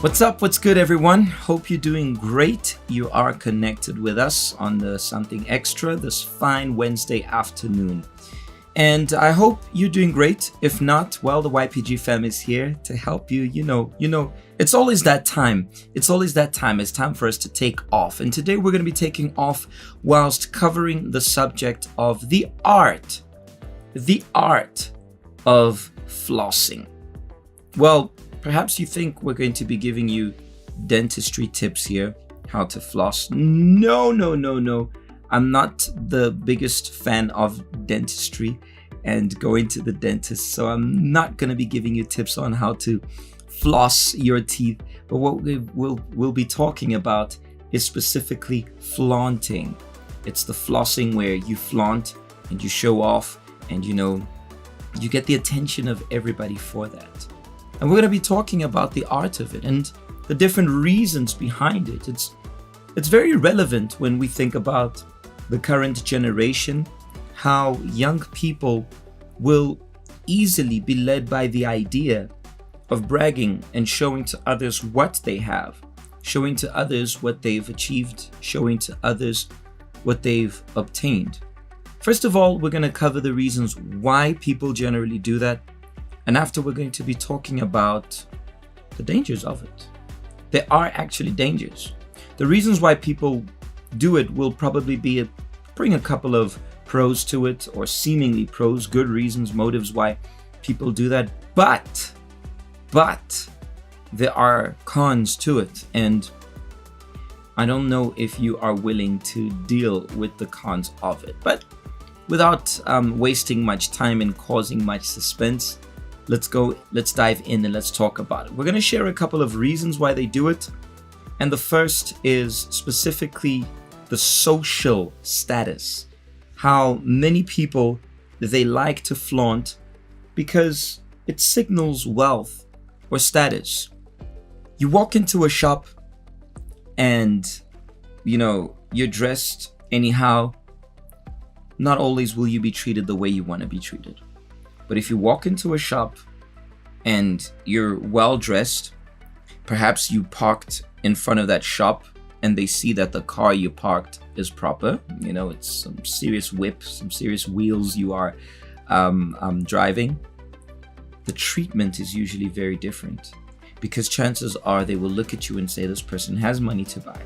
What's up? What's good, everyone? Hope you're doing great. You are connected with us on the Something Extra this fine Wednesday afternoon. And I hope you're doing great. If not, well, the YPG fam is here to help you. You know, it's always that time. It's time for us to take off. And today we're going to be taking off whilst covering the subject of the art of flossing. Well, perhaps you think we're going to be giving you dentistry tips here, how to floss. No. I'm not the biggest fan of dentistry and going to the dentist, so I'm not going to be giving you tips on how to floss your teeth. But what we'll be talking about is specifically flaunting. It's the flossing where you flaunt and you show off, and you get the attention of everybody for that. And we're going to be talking about the art of it and the different reasons behind it. It's very relevant when we think about the current generation, how young people will easily be led by the idea of bragging and showing to others what they have, showing to others what they've achieved, showing to others what they've obtained. First of all, we're going to cover the reasons why people generally do that. And after, we're going to be talking about the dangers of it. There are actually dangers. The reasons why people do it will probably bring a couple of pros to it, or seemingly pros, good reasons, motives why people do that. But there are cons to it. And I don't know if you are willing to deal with the cons of it. But without wasting much time and causing much suspense, let's dive in and let's talk about it. We're going to share a couple of reasons why they do it. And the first is specifically the social status. How many people, they like to flaunt because it signals wealth or status. You walk into a shop and, you're dressed anyhow. Not always will you be treated the way you want to be treated. But if you walk into a shop and you're well dressed, perhaps you parked in front of that shop and they see that the car you parked is proper. It's some serious whip, some serious wheels you are driving. The treatment is usually very different, because chances are they will look at you and say, this person has money to buy.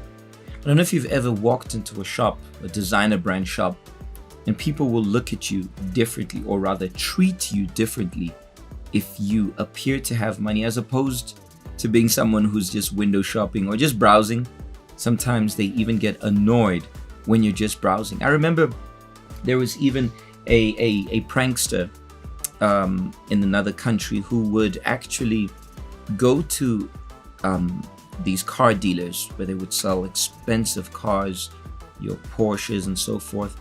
I don't know if you've ever walked into a shop, a designer brand shop, and people will look at you differently, or rather treat you differently, if you appear to have money, as opposed to being someone who's just window shopping or just browsing. Sometimes they even get annoyed when you're just browsing. I remember there was even a prankster in another country who would actually go to these car dealers where they would sell expensive cars, your Porsches and so forth.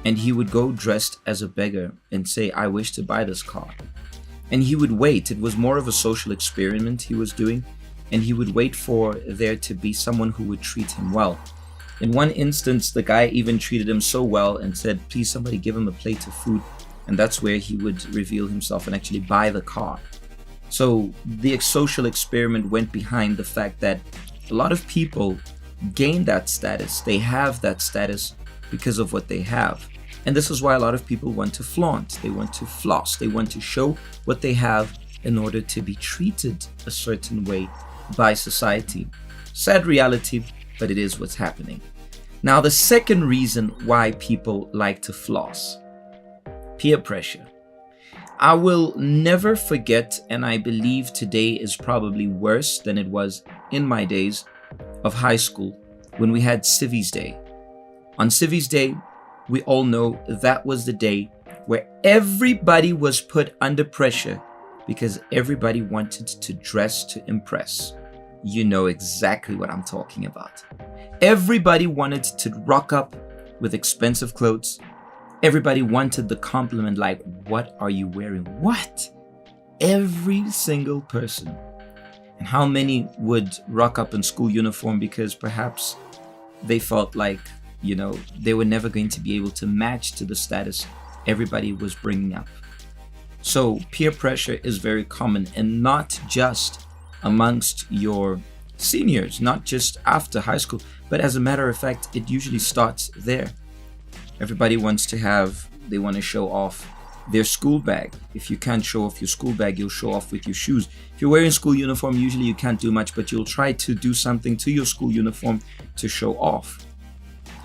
And he would go dressed as a beggar and say, I wish to buy this car. And he would wait. It was more of a social experiment he was doing. And he would wait for there to be someone who would treat him well. In one instance, the guy even treated him so well and said, please, somebody give him a plate of food. And that's where he would reveal himself and actually buy the car. So the social experiment went behind the fact that a lot of people gain that status. They have that status because of what they have. And this is why a lot of people want to flaunt. They want to floss. They want to show what they have in order to be treated a certain way by society. Sad reality, but it is what's happening. Now, the second reason why people like to floss: peer pressure. I will never forget, and I believe today is probably worse than it was in my days of high school, when we had Civies Day. On Civies Day, we all know that was the day where everybody was put under pressure because everybody wanted to dress to impress. You know exactly what I'm talking about. Everybody wanted to rock up with expensive clothes. Everybody wanted the compliment like, what are you wearing? What? Every single person. And how many would rock up in school uniform because perhaps they felt like, they were never going to be able to match to the status everybody was bringing up. So peer pressure is very common, and not just amongst your seniors, not just after high school, but as a matter of fact, it usually starts there. Everybody wants to they want to show off their school bag. If you can't show off your school bag, you'll show off with your shoes. If you're wearing school uniform, usually you can't do much, but you'll try to do something to your school uniform to show off.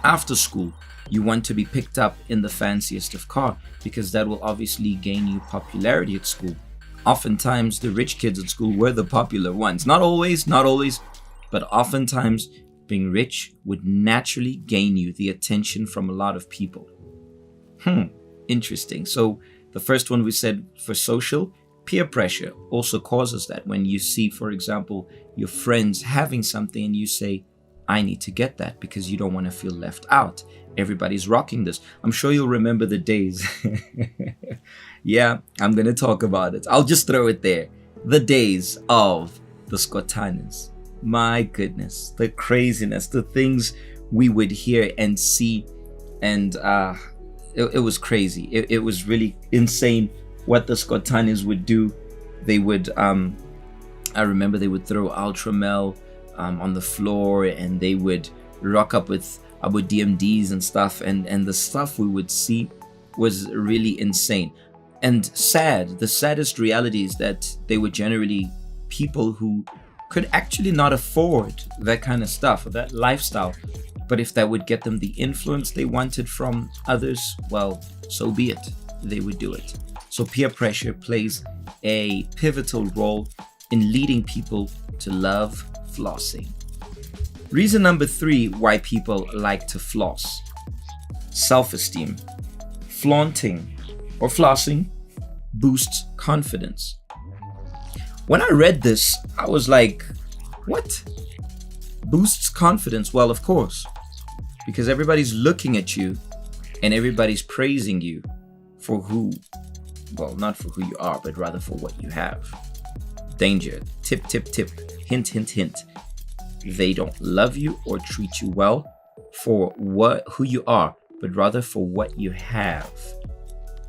After school, you want to be picked up in the fanciest of car, because that will obviously gain you popularity at school. Oftentimes, the rich kids at school were the popular ones. Not always, but oftentimes being rich would naturally gain you the attention from a lot of people. Interesting. So the first one we said for social, peer pressure also causes that. When you see, for example, your friends having something and you say, I need to get that, because you don't want to feel left out. Everybody's rocking this. I'm sure you'll remember the days. Yeah, I'm going to talk about it. I'll just throw it there. The days of the Scotanas. My goodness, the craziness, the things we would hear and see. And it was crazy. It was really insane what the Scotanas would do. They would, I remember they would throw Ultramel on the floor, and they would rock up with DMDs and stuff, and the stuff we would see was really insane and sad. The saddest reality is that they were generally people who could actually not afford that kind of stuff or that lifestyle, but if that would get them the influence they wanted from others, well, so be it. They would do it. So peer pressure plays a pivotal role in leading people to love flossing. Reason number 3 why people like to floss: self-esteem. Flaunting or flossing boosts confidence. When I read this, I was like, what? Boosts confidence? Well, of course, because everybody's looking at you and everybody's praising you for not for who you are, but rather for what you have. Danger. Tip, tip, tip. Hint, hint, hint. They don't love you or treat you well for who you are, but rather for what you have.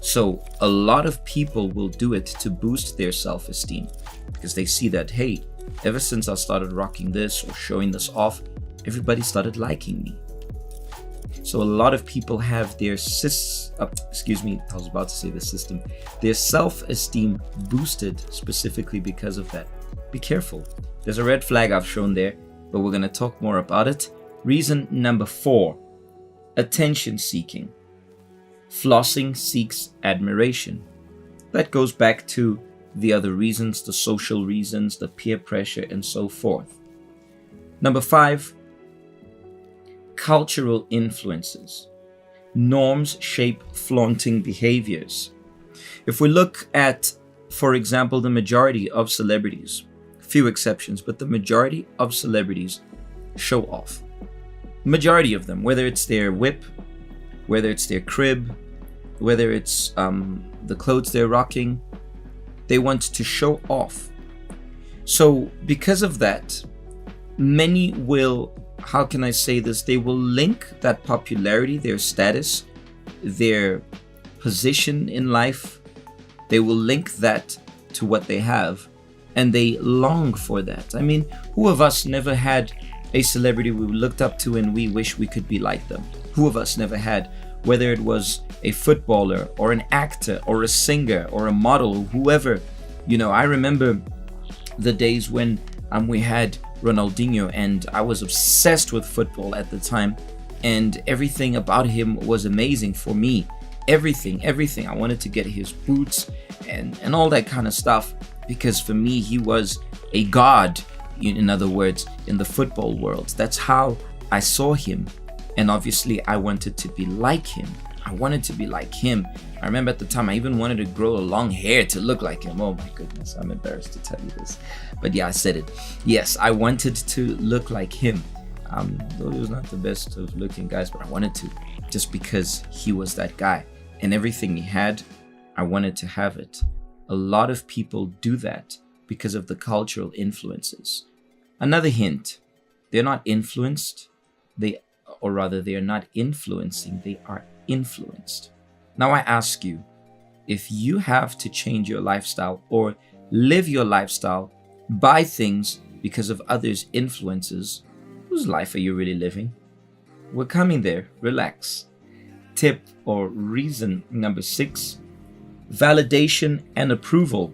So a lot of people will do it to boost their self-esteem, because they see that, hey, ever since I started rocking this or showing this off, everybody started liking me. So a lot of people have their their self-esteem boosted specifically because of that. Be careful. There's a red flag I've shown there, but we're going to talk more about it. Reason number 4, attention seeking. Flossing seeks admiration. That goes back to the other reasons, the social reasons, the peer pressure, and so forth. Number 5, cultural influences. Norms shape flaunting behaviors. If we look at, for example, the majority of celebrities, few exceptions, but the majority of celebrities show off. Majority of them, whether it's their whip, whether it's their crib, whether it's the clothes they're rocking, they want to show off. So because of that, many will, how can I say this? They will link that popularity, their status, their position in life, they will link that to what they have, and they long for that. I mean, who of us never had a celebrity we looked up to and we wish we could be like them? Who of us never had, whether it was a footballer or an actor or a singer or a model, whoever? I remember the days when we had Ronaldinho, and I was obsessed with football at the time, and everything about him was amazing for me. Everything. I wanted to get his boots and all that kind of stuff, because for me, he was a god, in other words, in the football world. That's how I saw him. And obviously, I wanted to be like him. I remember at the time, I even wanted to grow a long hair to look like him. Oh my goodness, I'm embarrassed to tell you this. But yeah, I said it. Yes, I wanted to look like him. Though he was not the best of looking guys, but I wanted to, just because he was that guy. And everything he had, I wanted to have it. A lot of people do that because of the cultural influences. Another hint, they're not influenced, they are not influencing, they are influenced. Now I ask you, if you have to change your lifestyle or live your lifestyle by things because of others' influences, whose life are you really living? We're coming there. Relax. Tip or reason number 6, validation and approval.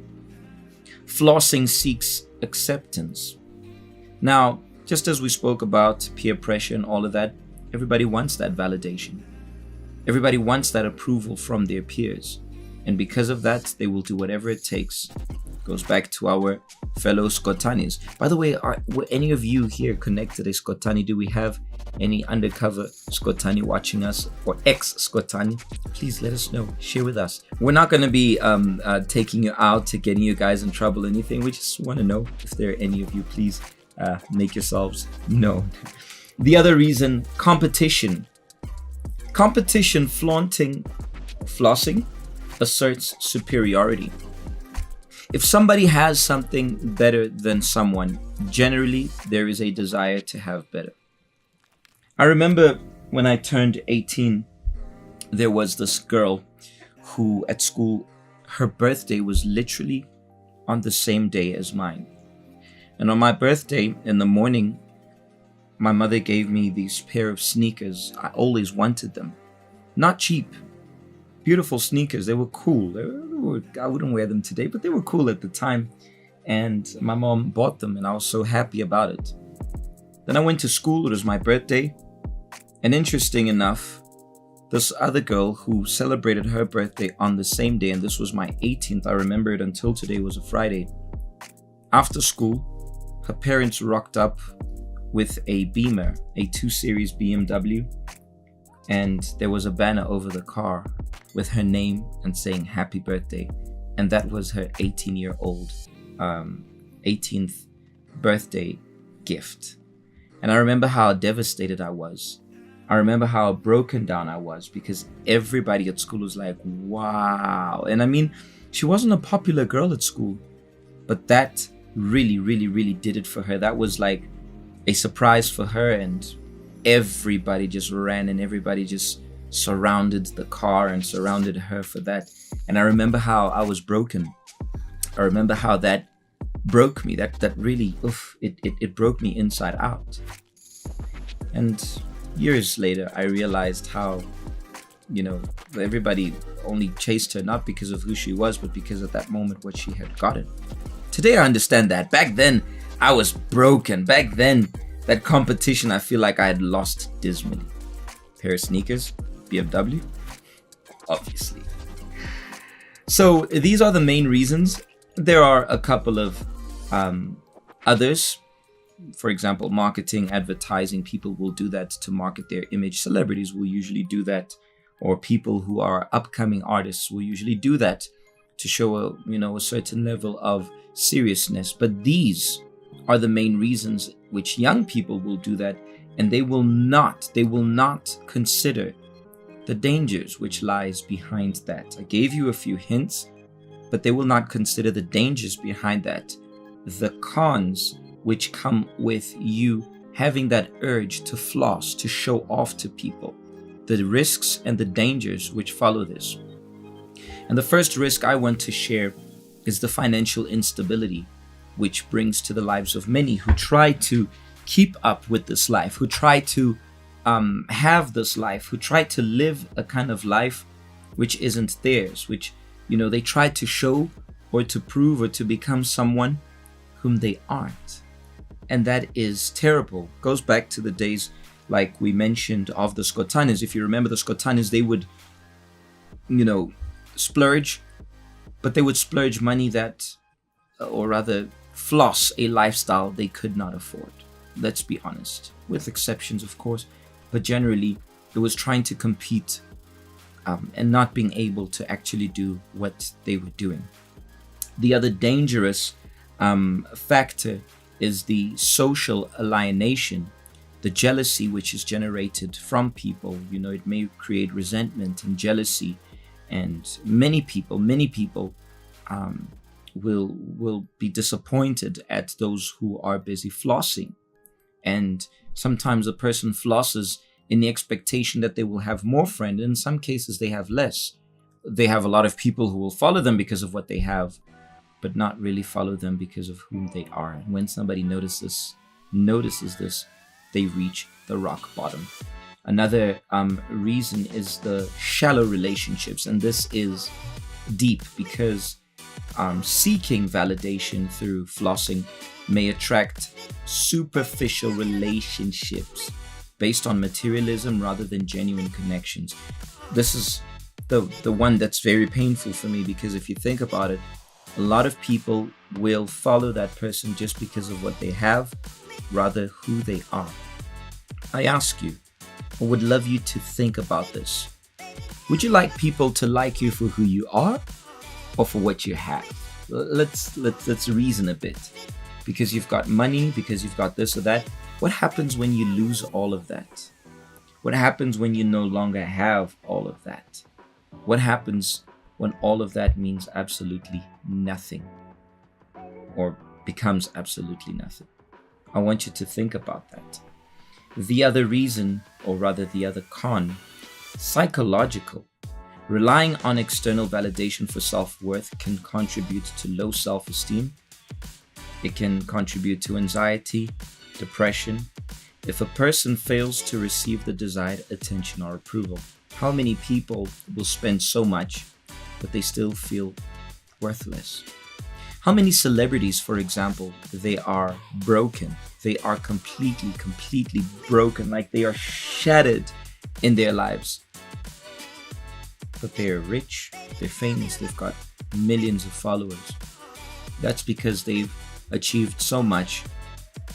Flossing seeks acceptance. Now, just as we spoke about peer pressure and all of that, everybody wants that validation. Everybody wants that approval from their peers. And because of that, they will do whatever it takes. Goes back to our fellow Scotanis. By the way, were any of you here connected a Scotani? Do we have any undercover Scotani watching us, or ex-Scotani? Please let us know. Share with us. We're not going to be taking you out to getting you guys in trouble or anything. We just want to know if there are any of you. Please make yourselves known. The other reason, competition. Competition, flossing asserts superiority. If somebody has something better than someone, generally there is a desire to have better. I remember when I turned 18, there was this girl who at school, her birthday was literally on the same day as mine. And on my birthday in the morning, my mother gave me these pair of sneakers. I always wanted them. Not cheap. Beautiful sneakers. They were cool. I wouldn't wear them today, but they were cool at the time. And my mom bought them, and I was so happy about it. Then I went to school. It was my birthday. And interesting enough, this other girl who celebrated her birthday on the same day, and this was my 18th, I remember it until today, was a Friday. After school, her parents rocked up with a Beamer, a 2 Series BMW, and there was a banner over the car with her name and saying happy birthday. And that was her 18-year-old 18th birthday gift. And I remember how devastated I was. I remember how broken down I was, because everybody at school was like, wow. And I mean, she wasn't a popular girl at school, but that really, really, really did it for her. That was like a surprise for her, and everybody just ran and everybody just surrounded the car and surrounded her for that. And I remember how I was broken. I remember how that broke me. That really, it broke me inside out. And years later, I realized how, everybody only chased her not because of who she was, but because at that moment what she had gotten. Today I understand that. Back then, I was broken. Back then, that competition, I feel like I had lost dismally. Pair of sneakers, BMW, obviously. So these are the main reasons. There are a couple of others. For example, marketing, advertising. People will do that to market their image. Celebrities will usually do that, or people who are upcoming artists will usually do that to show a certain level of seriousness. But these are the main reasons which young people will do that, and they will not consider the dangers which lies behind that. I gave you a few hints, but they will not consider the dangers behind that, the cons which come with you having that urge to floss, to show off to people, the risks and the dangers which follow this. And the first risk I want to share is the financial instability which brings to the lives of many who try to keep up with this life, who try to have this life, who try to live a kind of life which isn't theirs, which, they try to show or to prove or to become someone whom they aren't. And that is terrible. Goes back to the days, like we mentioned, of the Scotanis. If you remember the Scotanis, they would, splurge, but they would splurge money that, or rather floss a lifestyle they could not afford. Let's be honest, with exceptions, of course, but generally it was trying to compete and not being able to actually do what they were doing. The other dangerous factor is the social alienation, the jealousy which is generated from people. It may create resentment and jealousy, and many people will be disappointed at those who are busy flossing. And sometimes a person flosses in the expectation that they will have more friends. In some cases, they have less. They have a lot of people who will follow them because of what they have. but not really follow them because of whom they are. And when somebody notices this, they reach the rock bottom. Another reason is the shallow relationships, and this is deep because seeking validation through flossing may attract superficial relationships based on materialism rather than genuine connections. This is the one that's very painful for me, because if you think about it, a lot of people will follow that person just because of what they have, rather who they are. I ask you, I would love you to think about this. Would you like people to like you for who you are or for what you have? Let's reason a bit. Because you've got money, because you've got this or that. What happens when you lose all of that? What happens when you no longer have all of that? What happens when all of that means absolutely nothing or becomes absolutely nothing? I want you to think about that. The other reason, or rather the other con, psychological. Relying on external validation for self-worth can contribute to low self-esteem. It can contribute to anxiety, depression. If a person fails to receive the desired attention or approval, how many people will spend so much, but they still feel worthless? How many celebrities, for example, they are broken. They are completely broken, like they are shattered in their lives. But they are rich, they're famous, they've got millions of followers. That's because they've achieved so much,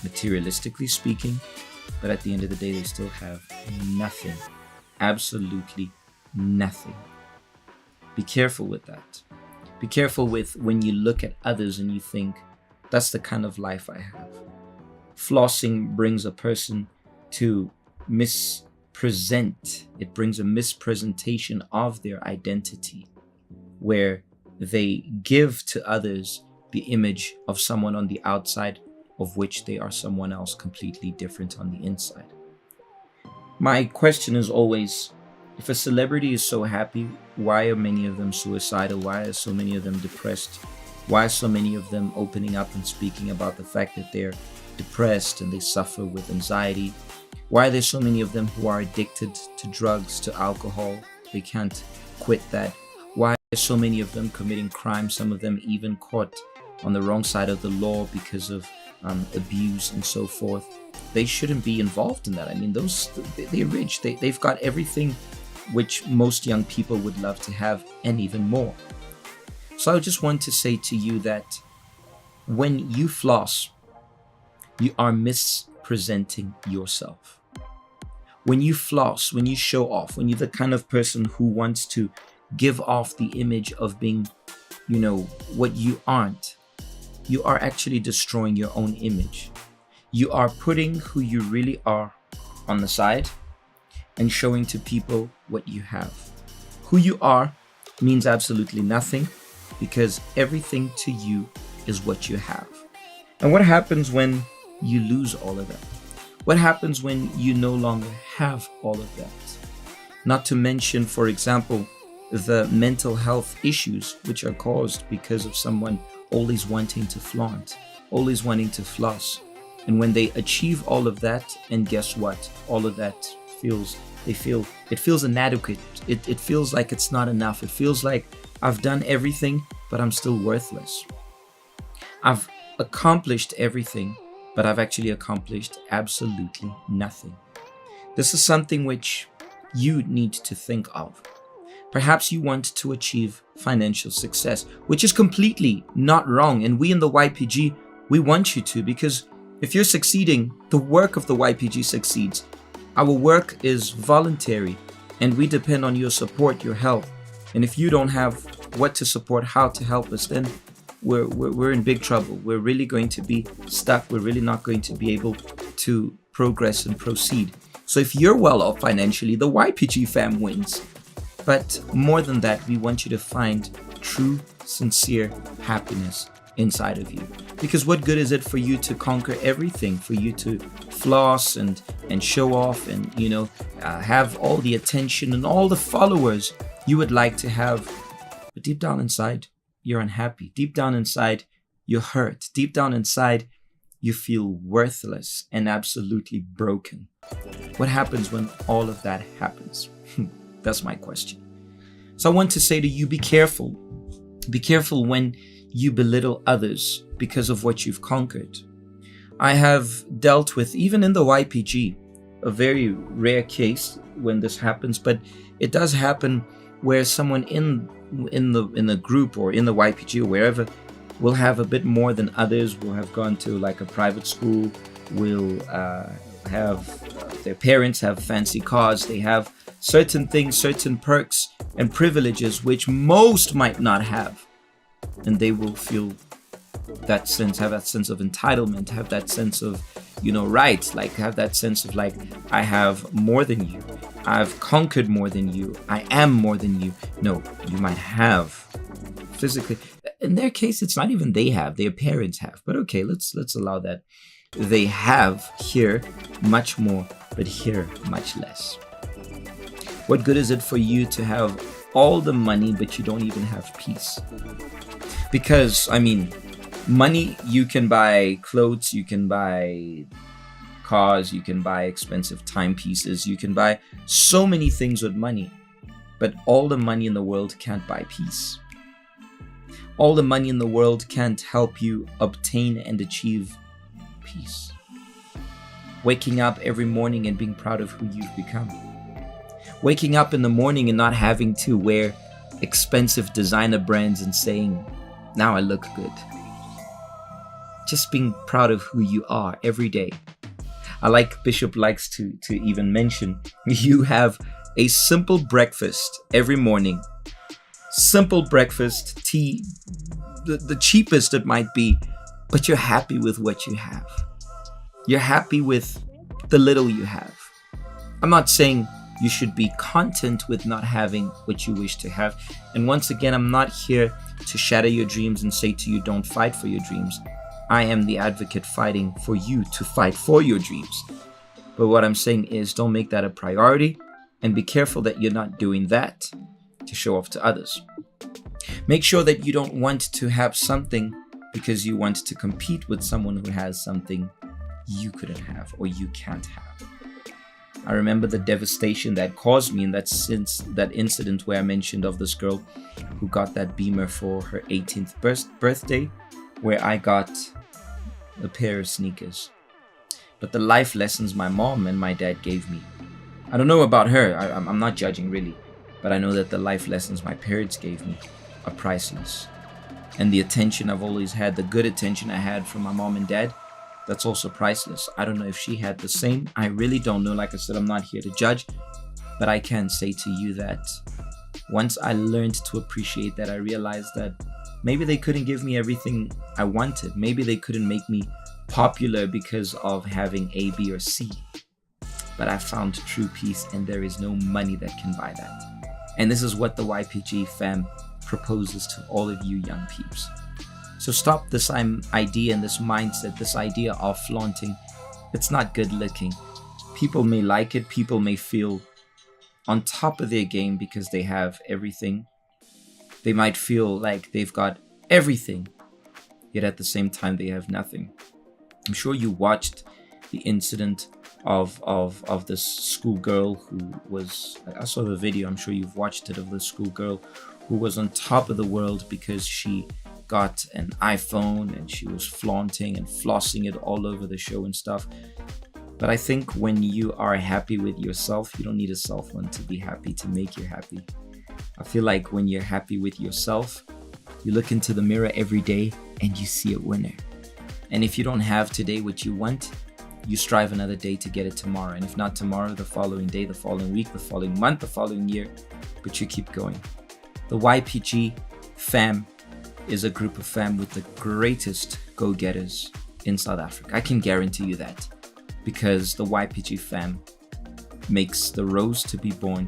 materialistically speaking, but at the end of the day, they still have nothing. Absolutely nothing. Be careful with that. Be careful with when you look at others and you think, that's the kind of life I have. Flossing brings a person to mispresent. It brings a mispresentation of their identity, where they give to others the image of someone on the outside, of which they are someone else completely different on the inside. My question is always, if a celebrity is so happy, why are many of them suicidal? Why are so many of them depressed? Why are so many of them opening up and speaking about the fact that they're depressed and they suffer with anxiety? Why are there so many of them who are addicted to drugs, to alcohol? They can't quit that. Why are so many of them committing crime? Some of them even caught on the wrong side of the law because of abuse and so forth. They shouldn't be involved in that. I mean, they're rich. They've got everything which most young people would love to have, and even more. So I just want to say to you that when you floss, you are mispresenting yourself. When you floss, when you show off, when you're the kind of person who wants to give off the image of being, what you aren't, you are actually destroying your own image. You are putting who you really are on the side and showing to people what you have. Who you are means absolutely nothing, because everything to you is what you have. And what happens when you lose all of that? What happens when you no longer have all of that? Not to mention, for example, the mental health issues which are caused because of someone always wanting to flaunt, always wanting to floss. And when they achieve all of that, and guess what? All of that it feels inadequate. It feels like it's not enough. It feels like I've done everything, but I'm still worthless. I've accomplished everything, but I've actually accomplished absolutely nothing. This is something which you need to think of. Perhaps you want to achieve financial success, which is completely not wrong. And we in the YPG, we want you to, because if you're succeeding, the work of the YPG succeeds. Our work is voluntary, and we depend on your support, your help. And if you don't have what to support, how to help us, then we're in big trouble. We're really going to be stuck. We're really not going to be able to progress and proceed. So if you're well off financially, the YPG fam wins. But more than that, we want you to find true, sincere happiness inside of you. Because what good is it for you to conquer everything, for you to floss and show off and, have all the attention and all the followers you would like to have, but deep down inside, you're unhappy. Deep down inside, you're hurt. Deep down inside, you feel worthless and absolutely broken. What happens when all of that happens? That's my question. So I want to say to you, be careful. Be careful when you belittle others because of what you've conquered. I have dealt with, even in the YPG, a very rare case when this happens, but it does happen where someone in the group or in the YPG or wherever will have a bit more than others, will have gone to like a private school, will have their parents have fancy cars, they have certain things, certain perks and privileges which most might not have, and they will feel that sense, have that sense of entitlement, have that sense of, rights, like have that sense of like, I have more than you, I've conquered more than you, I am more than you. No, you might have physically. In their case, it's not even they have, their parents have. But okay, let's allow that. They have here much more, but here much less. What good is it for you to have all the money, but you don't even have peace? Because, money, you can buy clothes, you can buy cars, you can buy expensive timepieces, you can buy so many things with money. But all the money in the world can't buy peace. All the money in the world can't help you obtain and achieve peace. Waking up every morning and being proud of who you've become. Waking up in the morning and not having to wear expensive designer brands and saying, now I look good. Just being proud of who you are every day. I like Bishop likes to even mention, you have a simple breakfast every morning. Simple breakfast, tea, the cheapest it might be, but you're happy with what you have. You're happy with the little you have. I'm not saying you should be content with not having what you wish to have. And once again, I'm not here to shatter your dreams and say to you, don't fight for your dreams. I am the advocate fighting for you to fight for your dreams. But what I'm saying is, don't make that a priority, and be careful that you're not doing that to show off to others. Make sure that you don't want to have something because you want to compete with someone who has something you couldn't have or you can't have. I remember the devastation that caused me in that incident where I mentioned of this girl who got that Beamer for her 18th birthday, where I got a pair of sneakers. But the life lessons my mom and my dad gave me, I don't know about her, I'm not judging really, but I know that the life lessons my parents gave me are priceless. And the attention I've always had, the good attention I had from my mom and dad, that's also priceless. I don't know if she had the same. I really don't know. Like I said, I'm not here to judge, but I can say to you that once I learned to appreciate that, I realized that maybe they couldn't give me everything I wanted. Maybe they couldn't make me popular because of having A, B, or C. But I found true peace, and there is no money that can buy that. And this is what the YPG fam proposes to all of you young peeps. So stop this idea and this mindset, this idea of flaunting. It's not good looking. People may like it. People may feel on top of their game because they have everything. They might feel like they've got everything, yet at the same time they have nothing. I'm sure you watched the incident of this schoolgirl who was, I saw the video, I'm sure you've watched it, of this schoolgirl who was on top of the world because she got an iPhone and she was flaunting and flossing it all over the show and stuff. But I think when you are happy with yourself, you don't need a cell phone to be happy, to make you happy. I feel like when you're happy with yourself, you look into the mirror every day and you see a winner. And if you don't have today what you want, you strive another day to get it tomorrow. And if not tomorrow, the following day, the following week, the following month, the following year, but you keep going. The YPG fam is a group of fam with the greatest go-getters in South Africa. I can guarantee you that, because the YPG fam makes the rose to be born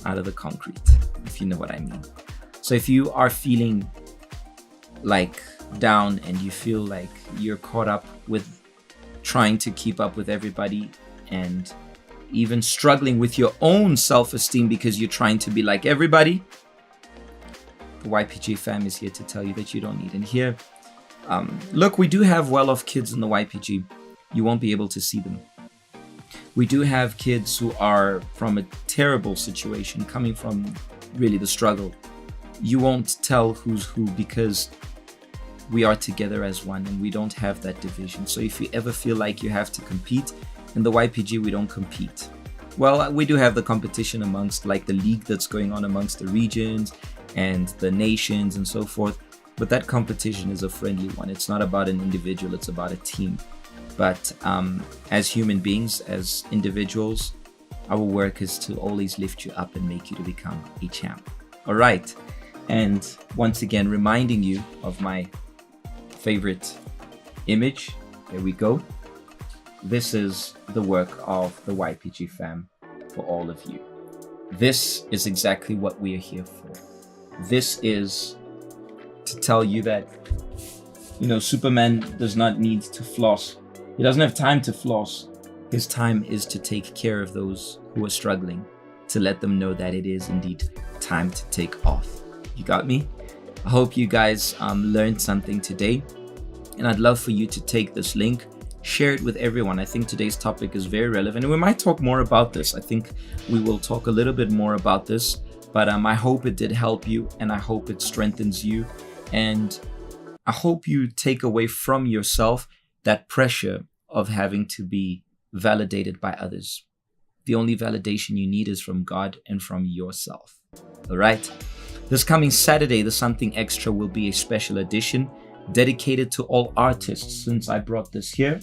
out of the concrete, if you know what I mean. So if you are feeling like down and you feel like you're caught up with trying to keep up with everybody and even struggling with your own self-esteem because you're trying to be like everybody, the YPG fam is here to tell you that you don't need. And here, look, we do have well-off kids in the YPG. You won't be able to see them. We do have kids who are from a terrible situation, coming from really the struggle. You won't tell who's who because we are together as one and we don't have that division. So if you ever feel like you have to compete, in the YPG we don't compete. Well, we do have the competition amongst like the league that's going on amongst the regions and the nations and so forth. But that competition is a friendly one. It's not about an individual, it's about a team. But as human beings, as individuals, our work is to always lift you up and make you to become a champ. All right. And once again, reminding you of my favorite image. There we go. This is the work of the YPG fam for all of you. This is exactly what we are here for. This is to tell you that, you know, Superman does not need to floss. He doesn't have time to floss. His time is to take care of those who are struggling, to let them know that it is indeed time to take off. You got me? I hope you guys learned something today. And I'd love for you to take this link, share it with everyone. I think today's topic is very relevant. And we might talk more about this. I think we will talk a little bit more about this. But I hope it did help you. And I hope it strengthens you. And I hope you take away from yourself that pressure of having to be validated by others. The only validation you need is from God and from yourself. All right. This coming Saturday, the Something Extra will be a special edition dedicated to all artists. Since I brought this here,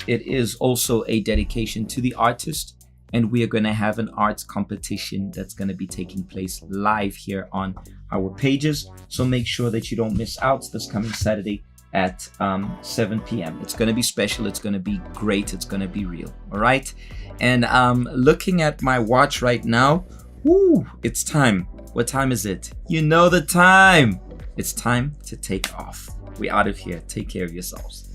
it is also a dedication to the artist. And we are going to have an arts competition that's going to be taking place live here on our pages. So make sure that you don't miss out this coming Saturday at 7 p.m. It's going to be special. It's going to be great. It's going to be real. All right. And looking at my watch right now, woo, it's time. What time is it? You know the time. It's time to take off. We're out of here. Take care of yourselves.